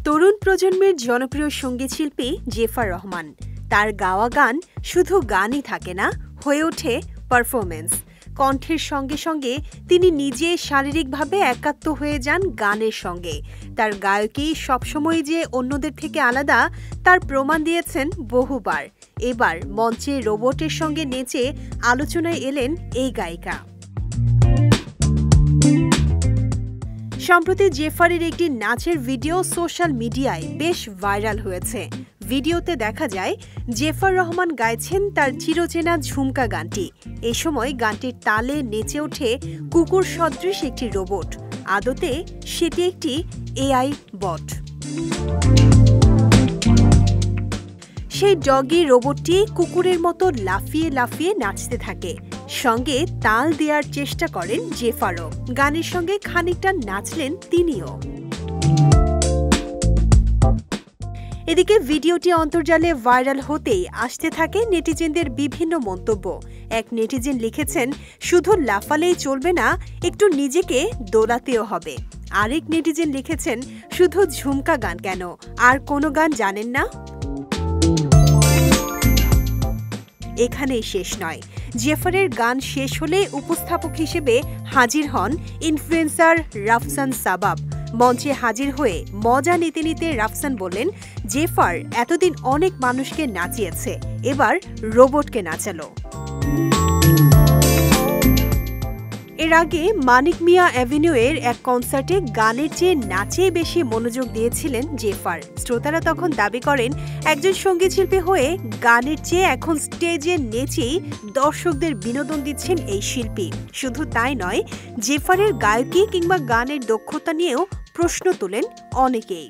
তরুণ প্রজন্মের জনপ্রিয় সঙ্গীতশিল্পী জেফার রহমান। তার গাওয়া গান শুধু গানই থাকে না, হয়ে ওঠে পারফরমেন্স। কণ্ঠের সঙ্গে সঙ্গে তিনি নিজে শারীরিকভাবে একাত্ম হয়ে যান গানের সঙ্গে। তার গায়কী সবসময় যে অন্যদের থেকে আলাদা তার প্রমাণ দিয়েছেন বহুবার। এবার মঞ্চে রোবটের সঙ্গে নেচে আলোচনায় এলেন এই গায়িকা। সম্প্রতি জেফারের একটি নাচের ভিডিও সোশ্যাল মিডিয়ায় বেশ ভাইরাল হয়েছে। ভিডিওতে দেখা যায় জেফার রহমান গাইছেন তার চিরচেনা ঝুমকা গানটি। এ সময় গানটির তালে নেচে ওঠে কুকুর সদৃশ একটি রোবট। আদতে সেটি একটি এআই বট। সেই ডগি রোবটটি কুকুরের মতো লাফিয়ে লাফিয়ে নাচতে থাকে। সঙ্গে তাল দেওয়ার চেষ্টা করেন জেফারও। গানের সঙ্গে খানিকটা নাচলেন তিনিও। এদিকে ভিডিওটি অন্তর্জালে ভাইরাল হতেই আসতে থাকে নেটিজেনদের বিভিন্ন মন্তব্য। এক নেটিজেন লিখেছেন, শুধু লাফালেই চলবে না, একটু নিজেকে দোলাতেও হবে। আরেক নেটিজেন লিখেছেন, শুধু ঝুমকা গান কেন, আর কোনো গান জানেন না? এখানেই শেষ নয়। জেফারের গান শেষ হলে উপস্থাপক হিসেবে হাজির হন ইনফ্লুয়েন্সার রাফসান সাবাব। মঞ্চে হাজির হয়ে মজা নিতে নিতে রাফসান বললেন, জেফার এতদিন অনেক মানুষকে নাচিয়েছে, এবার রোবটকে নাচালো। এর আগে মানিক মিয়া অ্যাভিনিউয়ের এক কনসার্টে গানের চেয়ে নাচে বেশি মনোযোগ দিয়েছিলেন জেফার। শ্রোতারা তখন দাবি করেন, একজন সঙ্গীতশিল্পী হয়ে গানের চেয়ে এখন স্টেজে নেচেই দর্শকদের বিনোদন দিচ্ছেন এই শিল্পী। শুধু তাই নয়, জেফারের গায়কী কিংবা গানের দক্ষতা নিয়েও প্রশ্ন তোলেন অনেকেই।